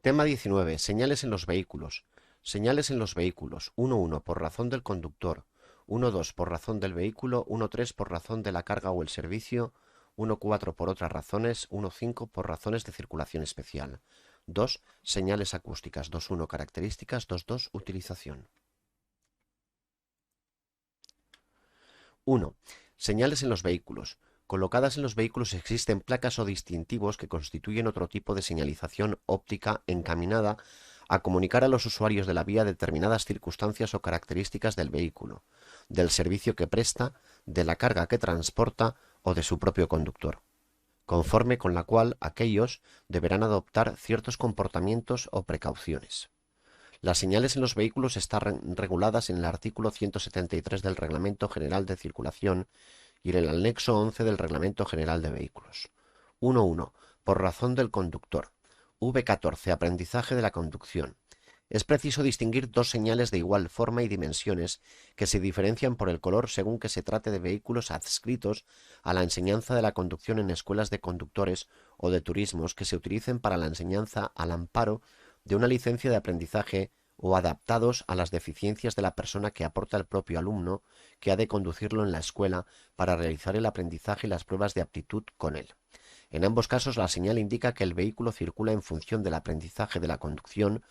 Tema 19. Señales en los vehículos. Señales en los vehículos. 1.1 por razón del conductor. 1.2 por razón del vehículo. 1.3 por razón de la carga o el servicio. 1.4 por otras razones. 1.5 por razones de circulación especial. 2. Señales acústicas. 2.1 características. 2.2 utilización. 1. Señales en los vehículos. Colocadas en los vehículos existen placas o distintivos que constituyen otro tipo de señalización óptica encaminada a comunicar a los usuarios de la vía determinadas circunstancias o características del vehículo, del servicio que presta, de la carga que transporta o de su propio conductor, conforme con la cual aquellos deberán adoptar ciertos comportamientos o precauciones. Las señales en los vehículos están reguladas en el artículo 173 del Reglamento General de Circulación y en el anexo 11 del Reglamento General de Vehículos. 1.1. Por razón del conductor. V14. Aprendizaje de la conducción. Es preciso distinguir dos señales de igual forma y dimensiones que se diferencian por el color según que se trate de vehículos adscritos a la enseñanza de la conducción en escuelas de conductores o de turismos que se utilicen para la enseñanza al amparo de una licencia de aprendizaje o adaptados a las deficiencias de la persona que aporta el propio alumno que ha de conducirlo en la escuela para realizar el aprendizaje y las pruebas de aptitud con él. En ambos casos, la señal indica que el vehículo circula en función del aprendizaje de la conducción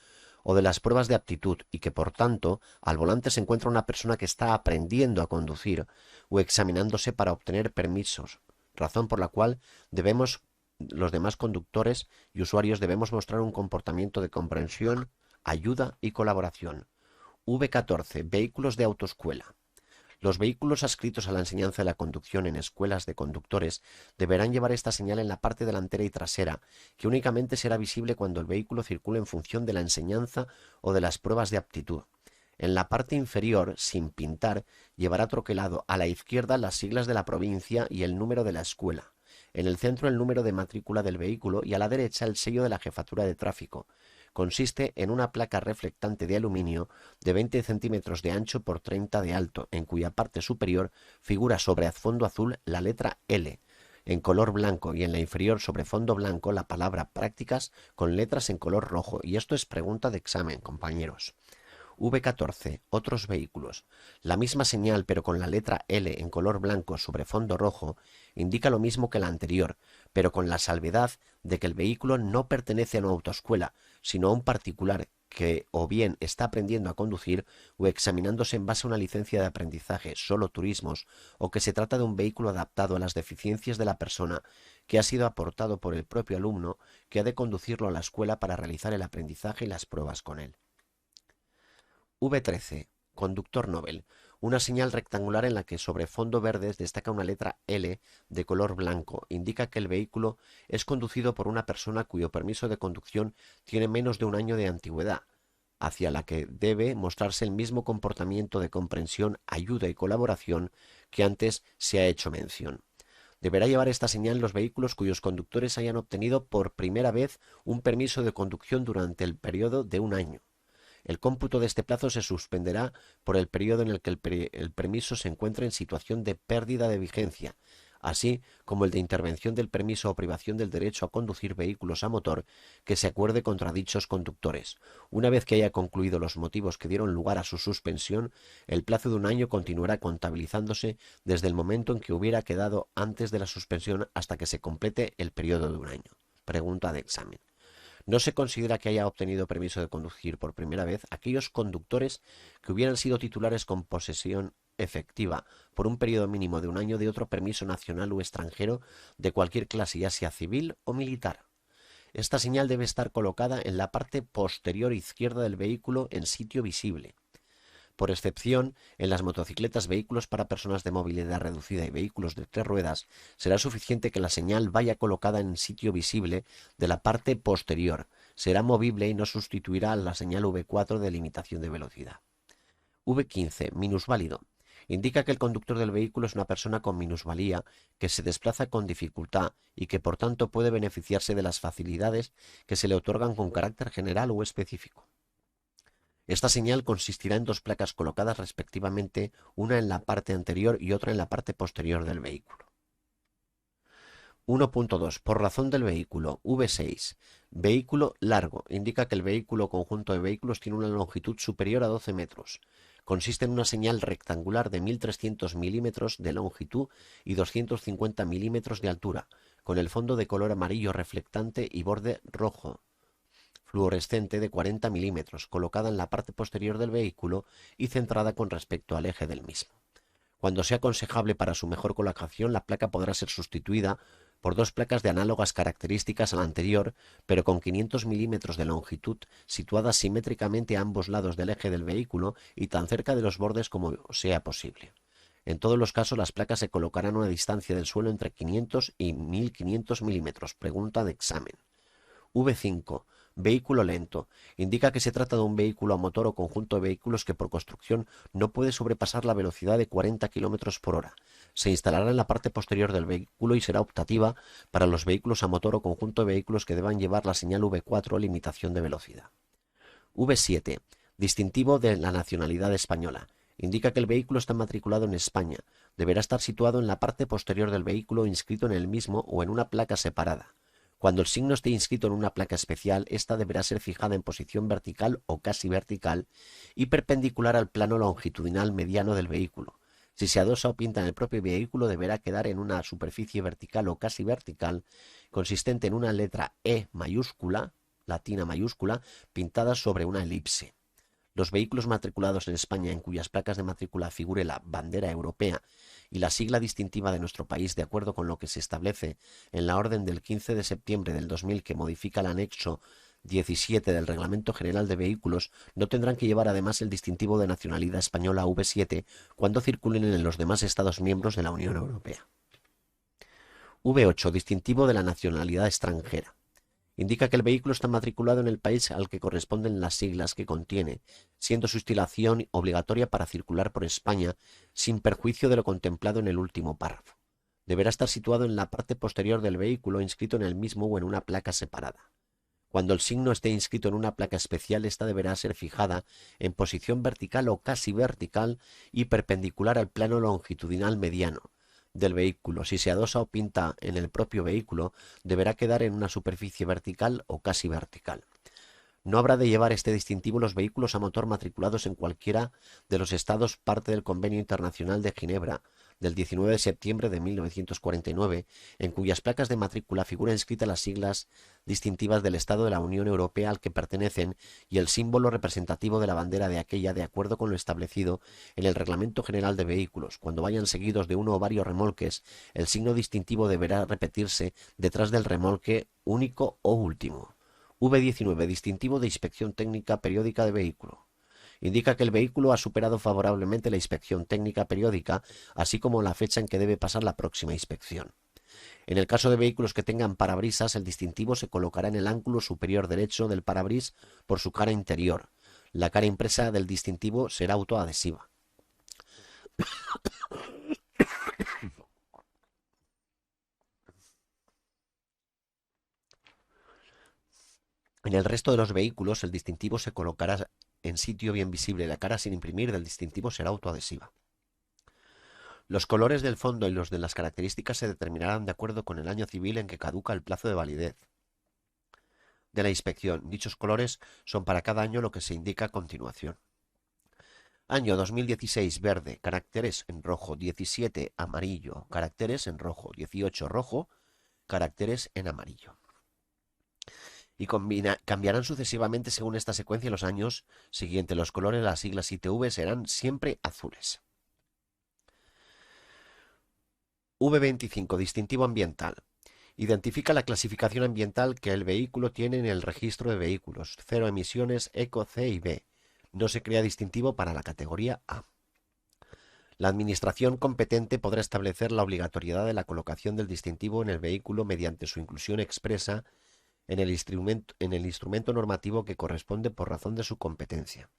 o de las pruebas de aptitud y que, por tanto, al volante se encuentra una persona que está aprendiendo a conducir o examinándose para obtener permisos, razón por la cual los demás conductores y usuarios debemos mostrar un comportamiento de comprensión, ayuda y colaboración. V14. Vehículos de autoescuela. Los vehículos adscritos a la enseñanza de la conducción en escuelas de conductores deberán llevar esta señal en la parte delantera y trasera, que únicamente será visible cuando el vehículo circule en función de la enseñanza o de las pruebas de aptitud. En la parte inferior, sin pintar, llevará troquelado a la izquierda las siglas de la provincia y el número de la escuela. En el centro el número de matrícula del vehículo y a la derecha el sello de la jefatura de tráfico. Consiste en una placa reflectante de aluminio de 20 centímetros de ancho por 30 de alto, en cuya parte superior figura sobre fondo azul la letra L, en color blanco, y en la inferior sobre fondo blanco la palabra prácticas con letras en color rojo. Y esto es pregunta de examen, compañeros. V14. Otros vehículos. La misma señal, pero con la letra L en color blanco sobre fondo rojo, indica lo mismo que la anterior, pero con la salvedad de que el vehículo no pertenece a una autoescuela, sino a un particular que o bien está aprendiendo a conducir o examinándose en base a una licencia de aprendizaje, solo turismos, o que se trata de un vehículo adaptado a las deficiencias de la persona que ha sido aportado por el propio alumno que ha de conducirlo a la escuela para realizar el aprendizaje y las pruebas con él. V13. Conductor Nobel. Una señal rectangular en la que sobre fondo verde destaca una letra L de color blanco. Indica que el vehículo es conducido por una persona cuyo permiso de conducción tiene menos de un año de antigüedad, hacia la que debe mostrarse el mismo comportamiento de comprensión, ayuda y colaboración que antes se ha hecho mención. Deberá llevar esta señal los vehículos cuyos conductores hayan obtenido por primera vez un permiso de conducción durante el periodo de un año. El cómputo de este plazo se suspenderá por el periodo en el que el permiso se encuentre en situación de pérdida de vigencia, así como el de intervención del permiso o privación del derecho a conducir vehículos a motor que se acuerde contra dichos conductores. Una vez que haya concluido los motivos que dieron lugar a su suspensión, el plazo de un año continuará contabilizándose desde el momento en que hubiera quedado antes de la suspensión hasta que se complete el periodo de un año. Pregunta de examen. No se considera que haya obtenido permiso de conducir por primera vez aquellos conductores que hubieran sido titulares con posesión efectiva por un periodo mínimo de un año de otro permiso nacional o extranjero de cualquier clase, ya sea civil o militar. Esta señal debe estar colocada en la parte posterior izquierda del vehículo en sitio visible. Por excepción, en las motocicletas, vehículos para personas de movilidad reducida y vehículos de 3 ruedas, será suficiente que la señal vaya colocada en sitio visible de la parte posterior. Será movible y no sustituirá a la señal V4 de limitación de velocidad. V15. Minusválido. Indica que el conductor del vehículo es una persona con minusvalía que se desplaza con dificultad y que por tanto puede beneficiarse de las facilidades que se le otorgan con carácter general o específico. Esta señal consistirá en dos placas colocadas respectivamente, una en la parte anterior y otra en la parte posterior del vehículo. 1.2. Por razón del vehículo. V6. Vehículo largo. Indica que el vehículo o conjunto de vehículos tiene una longitud superior a 12 metros. Consiste en una señal rectangular de 1300 milímetros de longitud y 250 milímetros de altura, con el fondo de color amarillo reflectante y borde rojo fluorescente de 40 milímetros, colocada en la parte posterior del vehículo y centrada con respecto al eje del mismo. Cuando sea aconsejable para su mejor colocación, la placa podrá ser sustituida por dos placas de análogas características a la anterior, pero con 500 milímetros de longitud, situadas simétricamente a ambos lados del eje del vehículo y tan cerca de los bordes como sea posible. En todos los casos, las placas se colocarán a una distancia del suelo entre 500 y 1500 milímetros. Pregunta de examen. V5. Vehículo lento. Indica que se trata de un vehículo a motor o conjunto de vehículos que por construcción no puede sobrepasar la velocidad de 40 km por hora. Se instalará en la parte posterior del vehículo y será optativa para los vehículos a motor o conjunto de vehículos que deban llevar la señal V4 limitación de velocidad. V7. Distintivo de la nacionalidad española. Indica que el vehículo está matriculado en España. Deberá estar situado en la parte posterior del vehículo inscrito en el mismo o en una placa separada. Cuando el signo esté inscrito en una placa especial, esta deberá ser fijada en posición vertical o casi vertical y perpendicular al plano longitudinal mediano del vehículo. Si se adosa o pinta en el propio vehículo, deberá quedar en una superficie vertical o casi vertical, consistente en una letra E mayúscula, latina mayúscula, pintada sobre una elipse. Los vehículos matriculados en España en cuyas placas de matrícula figure la bandera europea y la sigla distintiva de nuestro país, de acuerdo con lo que se establece en la orden del 15 de septiembre del 2000 que modifica el anexo 17 del Reglamento General de Vehículos, no tendrán que llevar además el distintivo de nacionalidad española V7 cuando circulen en los demás Estados miembros de la Unión Europea. V8. Distintivo de la nacionalidad extranjera. Indica que el vehículo está matriculado en el país al que corresponden las siglas que contiene, siendo su instalación obligatoria para circular por España, sin perjuicio de lo contemplado en el último párrafo. Deberá estar situado en la parte posterior del vehículo, inscrito en el mismo o en una placa separada. Cuando el signo esté inscrito en una placa especial, esta deberá ser fijada en posición vertical o casi vertical y perpendicular al plano longitudinal mediano del vehículo. Si se adosa o pinta en el propio vehículo, deberá quedar en una superficie vertical o casi vertical. No habrá de llevar este distintivo los vehículos a motor matriculados en cualquiera de los estados parte del Convenio Internacional de Ginebra del 19 de septiembre de 1949, en cuyas placas de matrícula figuran escritas las siglas distintivas del Estado de la Unión Europea al que pertenecen y el símbolo representativo de la bandera de aquella, de acuerdo con lo establecido en el Reglamento General de Vehículos. Cuando vayan seguidos de uno o varios remolques, el signo distintivo deberá repetirse detrás del remolque único o último. V19. Distintivo de inspección técnica periódica de vehículo. Indica que el vehículo ha superado favorablemente la inspección técnica periódica, así como la fecha en que debe pasar la próxima inspección. En el caso de vehículos que tengan parabrisas, el distintivo se colocará en el ángulo superior derecho del parabris por su cara interior. La cara impresa del distintivo será autoadhesiva. En el resto de los vehículos, el distintivo se colocará en sitio bien visible. La cara sin imprimir del distintivo será autoadhesiva. Los colores del fondo y los de las características se determinarán de acuerdo con el año civil en que caduca el plazo de validez de la inspección. Dichos colores son para cada año lo que se indica a continuación. Año 2016, verde, caracteres en rojo, 17, amarillo, caracteres en rojo, 18, rojo, caracteres en amarillo. Y cambiarán sucesivamente según esta secuencia en los años siguientes. Los colores, las siglas ITV serán siempre azules. V25. Distintivo ambiental. Identifica la clasificación ambiental que el vehículo tiene en el registro de vehículos. Cero emisiones, Eco, C y B. No se crea distintivo para la categoría A. La administración competente podrá establecer la obligatoriedad de la colocación del distintivo en el vehículo mediante su inclusión expresa en el instrumento normativo que corresponde por razón de su competencia.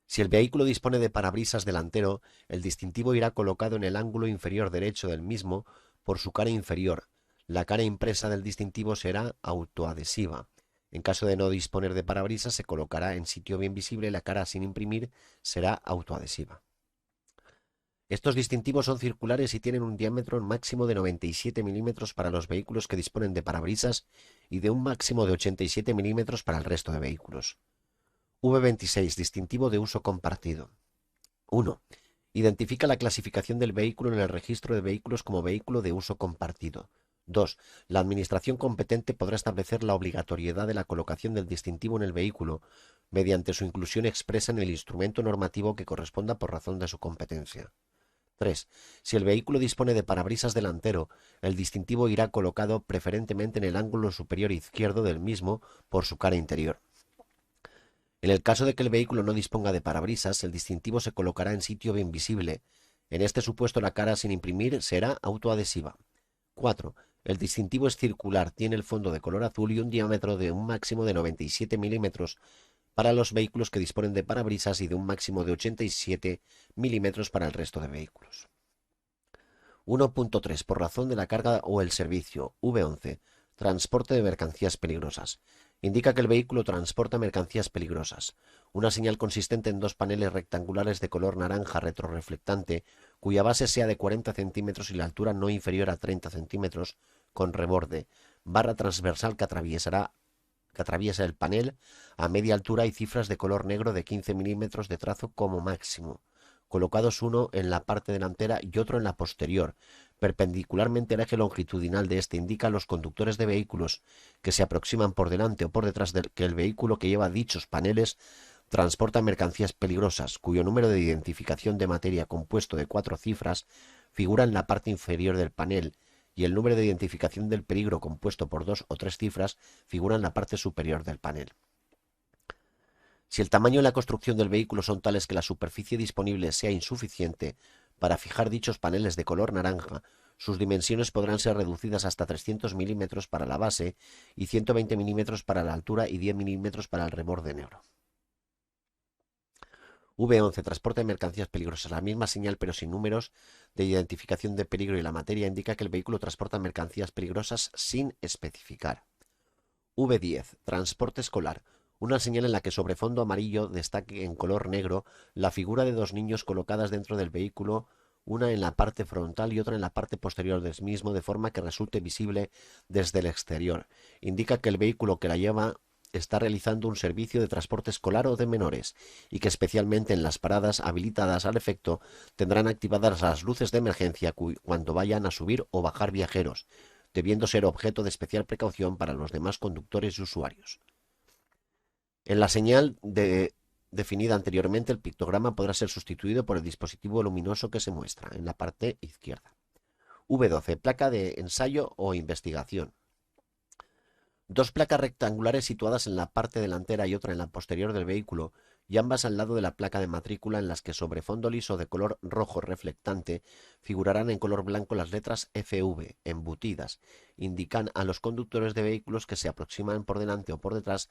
Si el vehículo dispone de parabrisas delantero, el distintivo irá colocado en el ángulo inferior derecho del mismo por su cara inferior. La cara impresa del distintivo será autoadhesiva. En caso de no disponer de parabrisas, se colocará en sitio bien visible. La cara sin imprimir será autoadhesiva. Estos distintivos son circulares y tienen un diámetro máximo de 97 milímetros para los vehículos que disponen de parabrisas y de un máximo de 87 milímetros para el resto de vehículos. V26. Distintivo de uso compartido. 1. Identifica la clasificación del vehículo en el registro de vehículos como vehículo de uso compartido. 2. La administración competente podrá establecer la obligatoriedad de la colocación del distintivo en el vehículo mediante su inclusión expresa en el instrumento normativo que corresponda por razón de su competencia. 3. Si el vehículo dispone de parabrisas delantero, el distintivo irá colocado preferentemente en el ángulo superior izquierdo del mismo por su cara interior. En el caso de que el vehículo no disponga de parabrisas, el distintivo se colocará en sitio bien visible. En este supuesto, la cara sin imprimir será autoadhesiva. 4. El distintivo es circular, tiene el fondo de color azul y un diámetro de un máximo de 97 milímetros para los vehículos que disponen de parabrisas y de un máximo de 87 milímetros para el resto de vehículos. 1.3. Por razón de la carga o el servicio. V11. Transporte de mercancías peligrosas. Indica que el vehículo transporta mercancías peligrosas. Una señal consistente en dos paneles rectangulares de color naranja retroreflectante, cuya base sea de 40 centímetros y la altura no inferior a 30 centímetros, con reborde, barra transversal que atraviesa el panel a media altura y cifras de color negro de 15 milímetros de trazo como máximo, colocados uno en la parte delantera y otro en la posterior, perpendicularmente al eje longitudinal de este. Indica a los conductores de vehículos que se aproximan por delante o por detrás de que el vehículo que lleva dichos paneles transporta mercancías peligrosas, cuyo número de identificación de materia compuesto de 4 cifras figura en la parte inferior del panel, y el número de identificación del peligro compuesto por 2 o 3 cifras figura en la parte superior del panel. Si el tamaño y la construcción del vehículo son tales que la superficie disponible sea insuficiente para fijar dichos paneles de color naranja, sus dimensiones podrán ser reducidas hasta 300 milímetros para la base y 120 milímetros para la altura y 10 milímetros para el reborde negro. V11. Transporte de mercancías peligrosas. La misma señal pero sin números de identificación de peligro y la materia indica que el vehículo transporta mercancías peligrosas sin especificar. V10. Transporte escolar. Una señal en la que sobre fondo amarillo destaque en color negro la figura de dos niños colocadas dentro del vehículo, una en la parte frontal y otra en la parte posterior del mismo, de forma que resulte visible desde el exterior. Indica que el vehículo que la lleva está realizando un servicio de transporte escolar o de menores, y que especialmente en las paradas habilitadas al efecto tendrán activadas las luces de emergencia cuando vayan a subir o bajar viajeros, debiendo ser objeto de especial precaución para los demás conductores y usuarios. En la señal definida anteriormente, el pictograma podrá ser sustituido por el dispositivo luminoso que se muestra en la parte izquierda. V12. Placa de ensayo o investigación. Dos placas rectangulares situadas en la parte delantera y otra en la posterior del vehículo, y ambas al lado de la placa de matrícula, en las que sobre fondo liso de color rojo reflectante figurarán en color blanco las letras FV, embutidas. Indican a los conductores de vehículos que se aproximan por delante o por detrás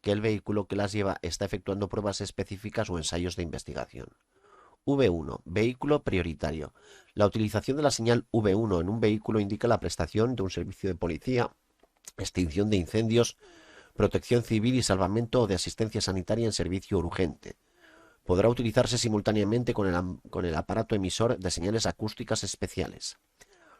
que el vehículo que las lleva está efectuando pruebas específicas o ensayos de investigación. V1. Vehículo prioritario. La utilización de la señal V1 en un vehículo indica la prestación de un servicio de policía, extinción de incendios, protección civil y salvamento o de asistencia sanitaria en servicio urgente. Podrá utilizarse simultáneamente con el aparato emisor de señales acústicas especiales.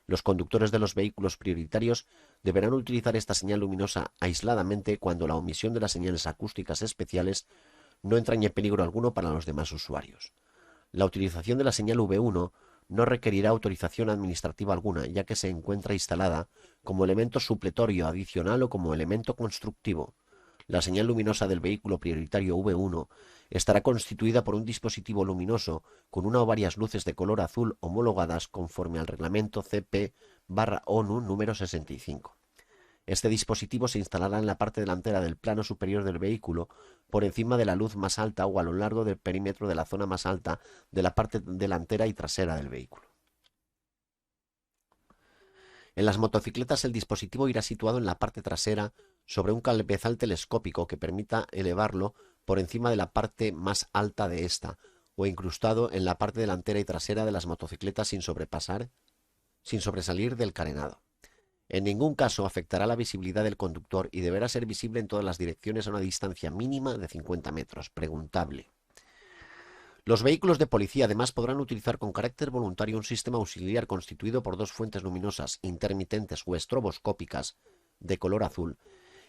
Los conductores de los vehículos prioritarios deberán utilizar esta señal luminosa aisladamente cuando la omisión de las señales acústicas especiales no entrañe peligro alguno para los demás usuarios. La utilización de la señal V1 no requerirá autorización administrativa alguna, ya que se encuentra instalada como elemento supletorio adicional o como elemento constructivo. La señal luminosa del vehículo prioritario V1 estará constituida por un dispositivo luminoso con una o varias luces de color azul homologadas conforme al reglamento CP/ONU número 65. Este dispositivo se instalará en la parte delantera del plano superior del vehículo, por encima de la luz más alta o a lo largo del perímetro de la zona más alta de la parte delantera y trasera del vehículo. En las motocicletas, el dispositivo irá situado en la parte trasera sobre un cabezal telescópico que permita elevarlo por encima de la parte más alta de esta, o incrustado en la parte delantera y trasera de las motocicletas sin sobresalir del carenado. En ningún caso afectará la visibilidad del conductor y deberá ser visible en todas las direcciones a una distancia mínima de 50 metros, preguntable. Los vehículos de policía además podrán utilizar con carácter voluntario un sistema auxiliar constituido por dos fuentes luminosas intermitentes o estroboscópicas de color azul.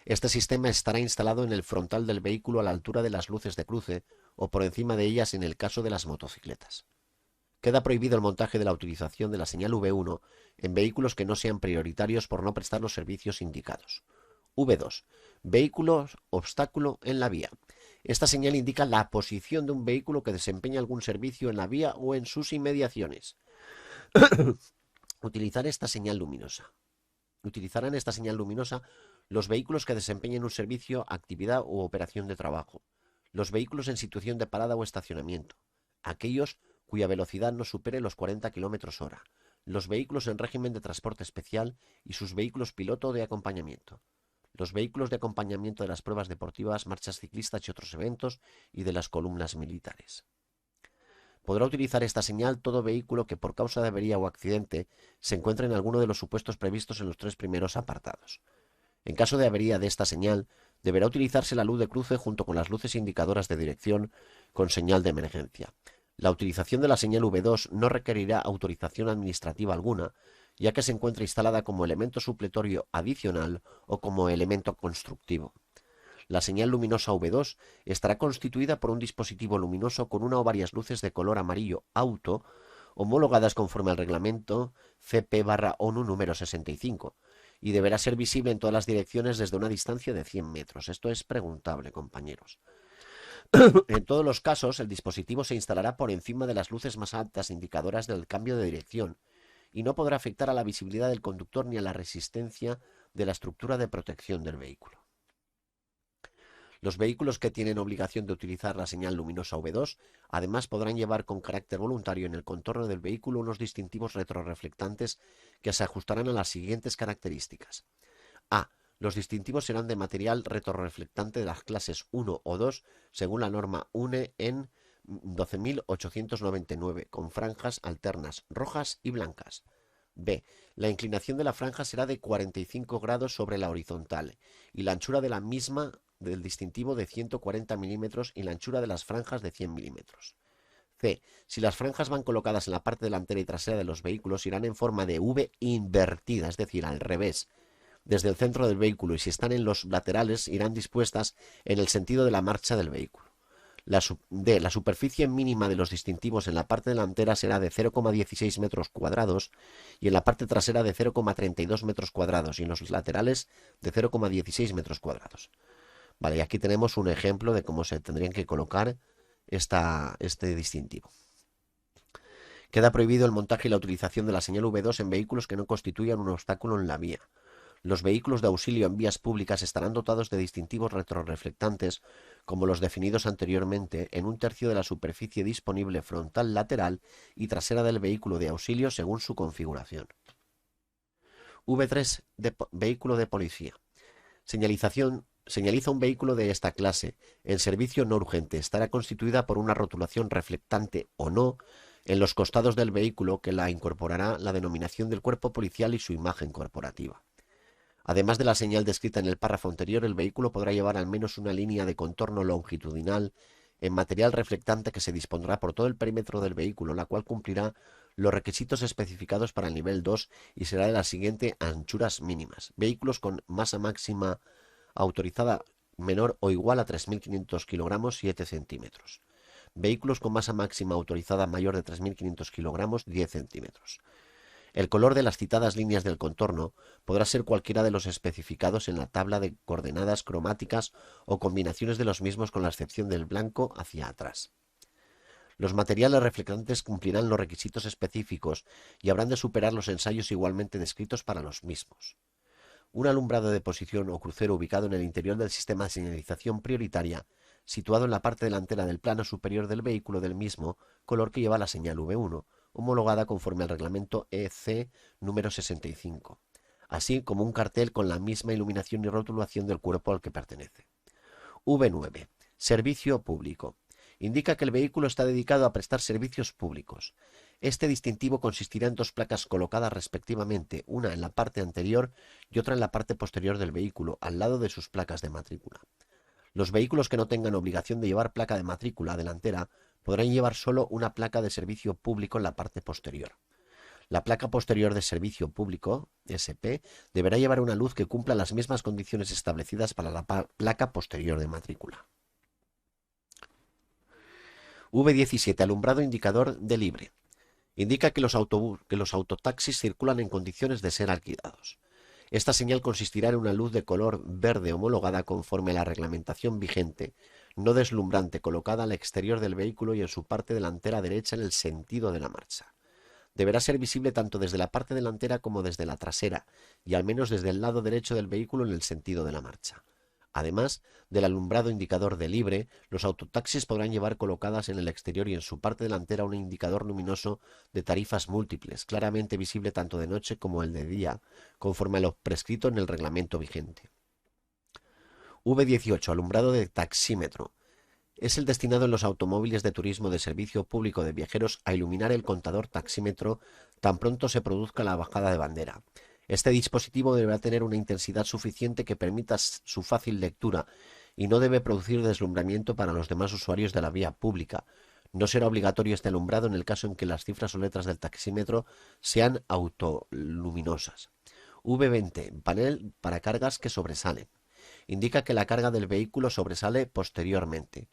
Este sistema estará instalado en el frontal del vehículo a la altura de las luces de cruce o por encima de ellas en el caso de las motocicletas. Queda prohibido el montaje de la utilización de la señal V1 en vehículos que no sean prioritarios por no prestar los servicios indicados. V2. Vehículos obstáculo en la vía. Esta señal indica la posición de un vehículo que desempeña algún servicio en la vía o en sus inmediaciones. Utilizarán esta señal luminosa los vehículos que desempeñen un servicio, actividad u operación de trabajo, los vehículos en situación de parada o estacionamiento, aquellos cuya velocidad no supere los 40 km/h, los vehículos en régimen de transporte especial y sus vehículos piloto de acompañamiento, los vehículos de acompañamiento de las pruebas deportivas, marchas ciclistas y otros eventos y de las columnas militares. Podrá utilizar esta señal todo vehículo que por causa de avería o accidente se encuentre en alguno de los supuestos previstos en los tres primeros apartados. En caso de avería de esta señal, deberá utilizarse la luz de cruce junto con las luces indicadoras de dirección con señal de emergencia. La utilización de la señal V2 no requerirá autorización administrativa alguna, ya que se encuentra instalada como elemento supletorio adicional o como elemento constructivo. La señal luminosa V2 estará constituida por un dispositivo luminoso con una o varias luces de color amarillo auto, homologadas conforme al reglamento CP/ONU número 65, y deberá ser visible en todas las direcciones desde una distancia de 100 metros. Esto es preguntable, compañeros. En todos los casos, el dispositivo se instalará por encima de las luces más altas indicadoras del cambio de dirección y no podrá afectar a la visibilidad del conductor ni a la resistencia de la estructura de protección del vehículo. Los vehículos que tienen obligación de utilizar la señal luminosa V2 además podrán llevar con carácter voluntario en el contorno del vehículo unos distintivos retroreflectantes que se ajustarán a las siguientes características. A. Los distintivos serán de material retroreflectante de las clases 1 o 2 según la norma UNE en 12.899 con franjas alternas rojas y blancas. B. La inclinación de la franja será de 45 grados sobre la horizontal y la anchura de la misma del distintivo de 140 milímetros y la anchura de las franjas de 100 milímetros. C. Si las franjas van colocadas en la parte delantera y trasera de los vehículos, irán en forma de V invertida, es decir, al revés, desde el centro del vehículo, y si están en los laterales, irán dispuestas en el sentido de la marcha del vehículo. D. La superficie mínima de los distintivos en la parte delantera será de 0,16 metros cuadrados y en la parte trasera de 0,32 metros cuadrados y en los laterales de 0,16 metros cuadrados. Vale, y aquí tenemos un ejemplo de cómo se tendrían que colocar este distintivo. Queda prohibido el montaje y la utilización de la señal V2 en vehículos que no constituyan un obstáculo en la vía. Los vehículos de auxilio en vías públicas estarán dotados de distintivos retroreflectantes como los definidos anteriormente en un tercio de la superficie disponible frontal, lateral y trasera del vehículo de auxilio según su configuración. V3. Vehículo de policía. Señaliza un vehículo de esta clase en servicio no urgente. Estará constituida por una rotulación reflectante o no en los costados del vehículo que la incorporará la denominación del cuerpo policial y su imagen corporativa. Además de la señal descrita en el párrafo anterior, el vehículo podrá llevar al menos una línea de contorno longitudinal en material reflectante que se dispondrá por todo el perímetro del vehículo, la cual cumplirá los requisitos especificados para el nivel 2 y será de las siguientes anchuras mínimas. Vehículos con masa máxima autorizada menor o igual a 3.500 kilogramos 7 centímetros. Vehículos con masa máxima autorizada mayor de 3.500 kilogramos 10 centímetros. El color de las citadas líneas del contorno podrá ser cualquiera de los especificados en la tabla de coordenadas cromáticas o combinaciones de los mismos con la excepción del blanco hacia atrás. Los materiales reflectantes cumplirán los requisitos específicos y habrán de superar los ensayos igualmente descritos para los mismos. Un alumbrado de posición o crucero ubicado en el interior del sistema de señalización prioritaria, situado en la parte delantera del plano superior del vehículo del mismo color que lleva la señal V1, homologada conforme al reglamento EC número 65, así como un cartel con la misma iluminación y rotulación del cuerpo al que pertenece. V9. Servicio público. Indica que el vehículo está dedicado a prestar servicios públicos. Este distintivo consistirá en dos placas colocadas respectivamente, una en la parte anterior y otra en la parte posterior del vehículo, al lado de sus placas de matrícula. Los vehículos que no tengan obligación de llevar placa de matrícula delantera podrán llevar solo una placa de servicio público en la parte posterior. La placa posterior de servicio público, SP, deberá llevar una luz que cumpla las mismas condiciones establecidas para la placa posterior de matrícula. V17. Alumbrado indicador de libre. Indica que los autotaxis circulan en condiciones de ser alquilados. Esta señal consistirá en una luz de color verde homologada conforme a la reglamentación vigente, no deslumbrante, colocada al exterior del vehículo y en su parte delantera derecha en el sentido de la marcha. Deberá ser visible tanto desde la parte delantera como desde la trasera, y al menos desde el lado derecho del vehículo en el sentido de la marcha. Además del alumbrado indicador de libre, los autotaxis podrán llevar colocadas en el exterior y en su parte delantera un indicador luminoso de tarifas múltiples, claramente visible tanto de noche como el de día, conforme a lo prescrito en el reglamento vigente. V18. Alumbrado de taxímetro. Es el destinado en los automóviles de turismo de servicio público de viajeros a iluminar el contador taxímetro tan pronto se produzca la bajada de bandera. Este dispositivo deberá tener una intensidad suficiente que permita su fácil lectura y no debe producir deslumbramiento para los demás usuarios de la vía pública. No será obligatorio este alumbrado en el caso en que las cifras o letras del taxímetro sean autoluminosas. V20. Panel para cargas que sobresalen. Indica que la carga del vehículo sobresale posteriormente.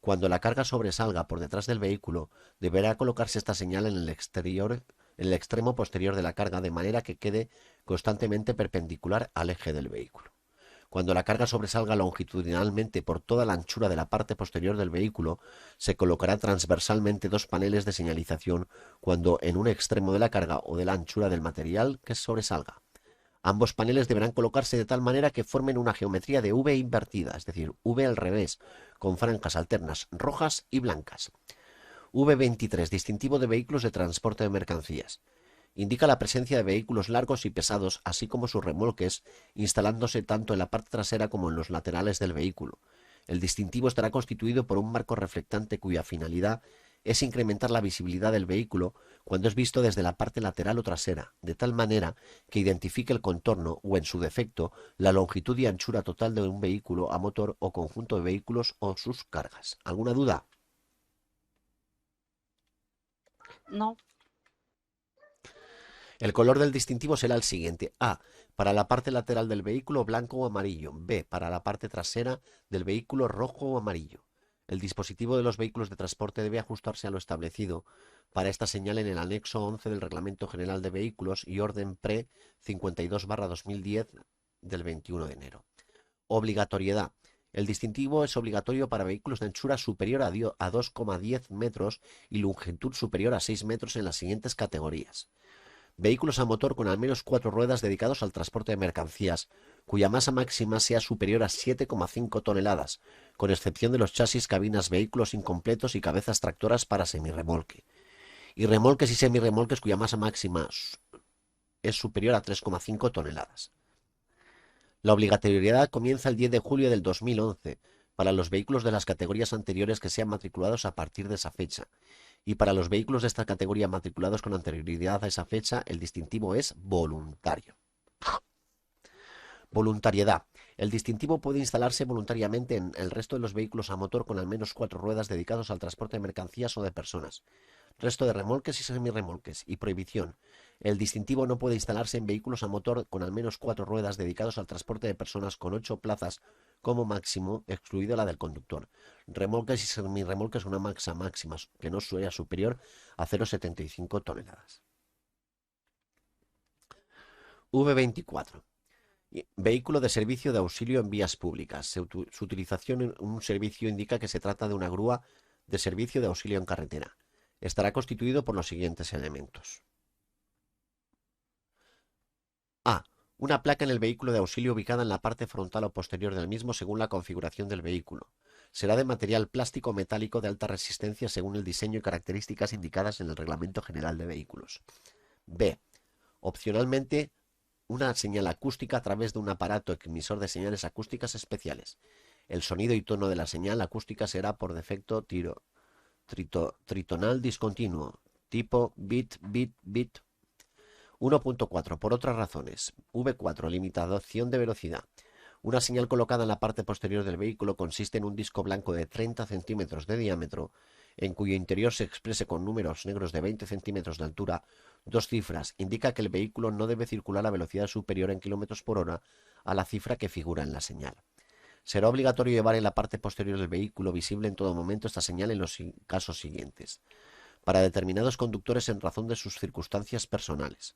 Cuando la carga sobresalga por detrás del vehículo, deberá colocarse esta señal en el extremo posterior de la carga de manera que quede constantemente perpendicular al eje del vehículo. Cuando la carga sobresalga longitudinalmente por toda la anchura de la parte posterior del vehículo, se colocará transversalmente dos paneles de señalización cuando en un extremo de la carga o de la anchura del material que sobresalga. Ambos paneles deberán colocarse de tal manera que formen una geometría de V invertida, es decir, V al revés, con franjas alternas rojas y blancas. V23. Distintivo de vehículos de transporte de mercancías. Indica la presencia de vehículos largos y pesados, así como sus remolques, instalándose tanto en la parte trasera como en los laterales del vehículo. El distintivo estará constituido por un marco reflectante cuya finalidad es incrementar la visibilidad del vehículo cuando es visto desde la parte lateral o trasera, de tal manera que identifique el contorno o, en su defecto, la longitud y anchura total de un vehículo a motor o conjunto de vehículos o sus cargas. ¿Alguna duda? No. El color del distintivo será el siguiente: A, para la parte lateral del vehículo, blanco o amarillo; B, para la parte trasera del vehículo, rojo o amarillo. El dispositivo de los vehículos de transporte debe ajustarse a lo establecido para esta señal en el anexo 11 del Reglamento General de Vehículos y Orden Pre 52/2010 del 21 de enero. Obligatoriedad. El distintivo es obligatorio para vehículos de anchura superior a 2,10 metros y longitud superior a 6 metros en las siguientes categorías: vehículos a motor con al menos 4 ruedas dedicados al transporte de mercancías, cuya masa máxima sea superior a 7,5 toneladas, con excepción de los chasis, cabinas, vehículos incompletos y cabezas tractoras para semirremolque, y remolques y semirremolques cuya masa máxima es superior a 3,5 toneladas. La obligatoriedad comienza el 10 de julio del 2011 para los vehículos de las categorías anteriores que sean matriculados a partir de esa fecha, y para los vehículos de esta categoría matriculados con anterioridad a esa fecha, el distintivo es voluntario. Voluntariedad. El distintivo puede instalarse voluntariamente en el resto de los vehículos a motor con al menos 4 ruedas dedicados al transporte de mercancías o de personas, resto de remolques y semirremolques. Y prohibición. El distintivo no puede instalarse en vehículos a motor con al menos 4 ruedas dedicados al transporte de personas con 8 plazas como máximo, excluida la del conductor. Remolques y semirremolques una masa máxima que no sea superior a 0,75 toneladas. V24. Vehículo de servicio de auxilio en vías públicas. Su utilización en un servicio indica que se trata de una grúa de servicio de auxilio en carretera. Estará constituido por los siguientes elementos. A. Una placa en el vehículo de auxilio ubicada en la parte frontal o posterior del mismo según la configuración del vehículo. Será de material plástico o metálico de alta resistencia según el diseño y características indicadas en el Reglamento General de Vehículos. B. Opcionalmente, una señal acústica a través de un aparato emisor de señales acústicas especiales. El sonido y tono de la señal acústica será por defecto tritonal discontinuo, tipo bit-bit-bit. 1.4. Por otras razones. V4. Limitación de velocidad. Una señal colocada en la parte posterior del vehículo consiste en un disco blanco de 30 centímetros de diámetro, en cuyo interior se exprese con números negros de 20 centímetros de altura, dos cifras, indica que el vehículo no debe circular a velocidad superior en kilómetros por hora a la cifra que figura en la señal. Será obligatorio llevar en la parte posterior del vehículo visible en todo momento esta señal en los casos siguientes: para determinados conductores en razón de sus circunstancias personales,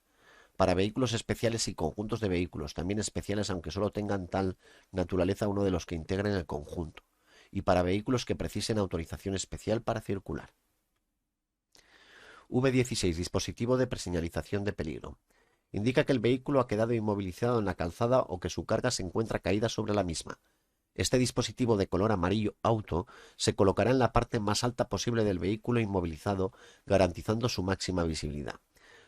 para vehículos especiales y conjuntos de vehículos, también especiales aunque solo tengan tal naturaleza uno de los que integren el conjunto, y para vehículos que precisen autorización especial para circular. V16. Dispositivo de preseñalización de peligro. Indica que el vehículo ha quedado inmovilizado en la calzada o que su carga se encuentra caída sobre la misma. Este dispositivo de color amarillo auto se colocará en la parte más alta posible del vehículo inmovilizado, garantizando su máxima visibilidad.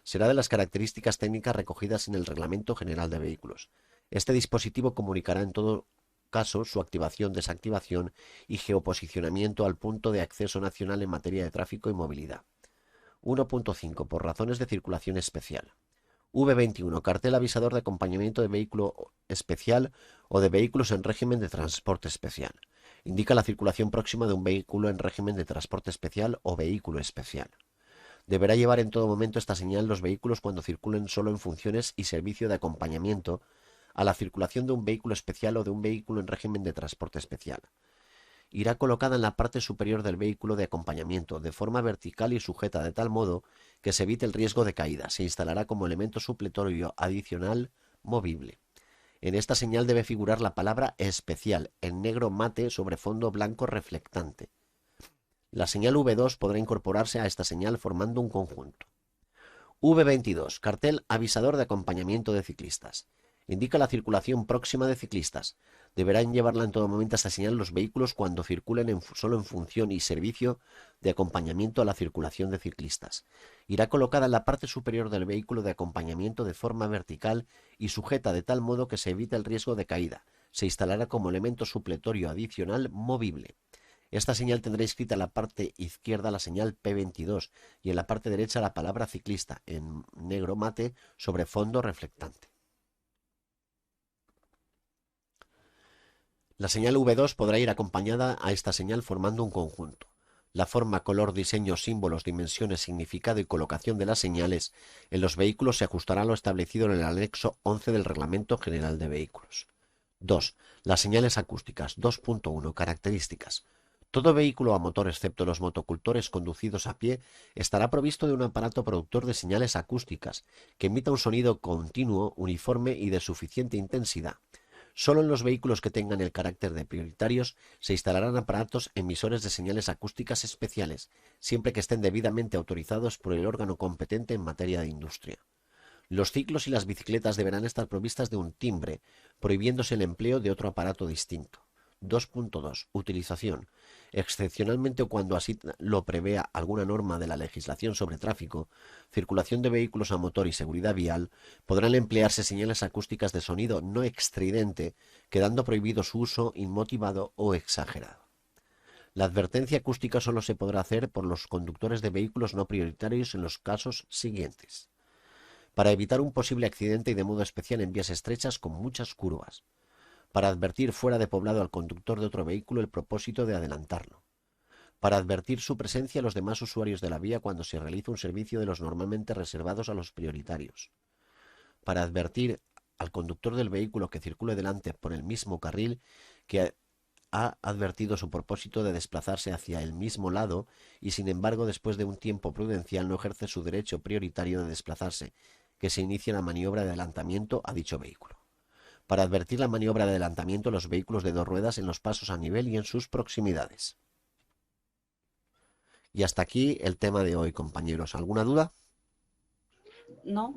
Será de las características técnicas recogidas en el Reglamento General de Vehículos. Este dispositivo comunicará en todo caso su activación, desactivación y geoposicionamiento al punto de acceso nacional en materia de tráfico y movilidad. 1.5. Por razones de circulación especial. V21. Cartel avisador de acompañamiento de vehículo especial o de vehículos en régimen de transporte especial. Indica la circulación próxima de un vehículo en régimen de transporte especial o vehículo especial. Deberá llevar en todo momento esta señal los vehículos cuando circulen solo en funciones y servicio de acompañamiento a la circulación de un vehículo especial o de un vehículo en régimen de transporte especial. Irá colocada en la parte superior del vehículo de acompañamiento, de forma vertical y sujeta de tal modo que se evite el riesgo de caída. Se instalará como elemento supletorio adicional movible. En esta señal debe figurar la palabra especial, en negro mate sobre fondo blanco reflectante. La señal V2 podrá incorporarse a esta señal formando un conjunto. V22. Cartel avisador de acompañamiento de ciclistas. Indica la circulación próxima de ciclistas. Deberán llevarla en todo momento esta señal los vehículos cuando circulen solo en función y servicio de acompañamiento a la circulación de ciclistas. Irá colocada en la parte superior del vehículo de acompañamiento de forma vertical y sujeta de tal modo que se evite el riesgo de caída. Se instalará como elemento supletorio adicional movible. Esta señal tendrá escrita en la parte izquierda la señal P22 y en la parte derecha la palabra ciclista en negro mate sobre fondo reflectante. La señal V2 podrá ir acompañada a esta señal formando un conjunto. La forma, color, diseño, símbolos, dimensiones, significado y colocación de las señales en los vehículos se ajustará a lo establecido en el anexo 11 del Reglamento General de Vehículos. 2. Las señales acústicas. 2.1. Características. Todo vehículo a motor, excepto los motocultores conducidos a pie, estará provisto de un aparato productor de señales acústicas que emita un sonido continuo, uniforme y de suficiente intensidad. Solo en los vehículos que tengan el carácter de prioritarios se instalarán aparatos emisores de señales acústicas especiales, siempre que estén debidamente autorizados por el órgano competente en materia de industria. Los ciclos y las bicicletas deberán estar provistas de un timbre, prohibiéndose el empleo de otro aparato distinto. 2.2. Utilización. Excepcionalmente o cuando así lo prevea alguna norma de la legislación sobre tráfico, circulación de vehículos a motor y seguridad vial, podrán emplearse señales acústicas de sonido no estridente, quedando prohibido su uso inmotivado o exagerado. La advertencia acústica solo se podrá hacer por los conductores de vehículos no prioritarios en los casos siguientes: para evitar un posible accidente y de modo especial en vías estrechas con muchas curvas; para advertir fuera de poblado al conductor de otro vehículo el propósito de adelantarlo; para advertir su presencia a los demás usuarios de la vía cuando se realiza un servicio de los normalmente reservados a los prioritarios; para advertir al conductor del vehículo que circule delante por el mismo carril que ha advertido su propósito de desplazarse hacia el mismo lado y sin embargo después de un tiempo prudencial no ejerce su derecho prioritario de desplazarse, que se inicie la maniobra de adelantamiento a dicho vehículo; para advertir la maniobra de adelantamiento de los vehículos de dos ruedas en los pasos a nivel y en sus proximidades. Y hasta aquí el tema de hoy, compañeros. ¿Alguna duda? No.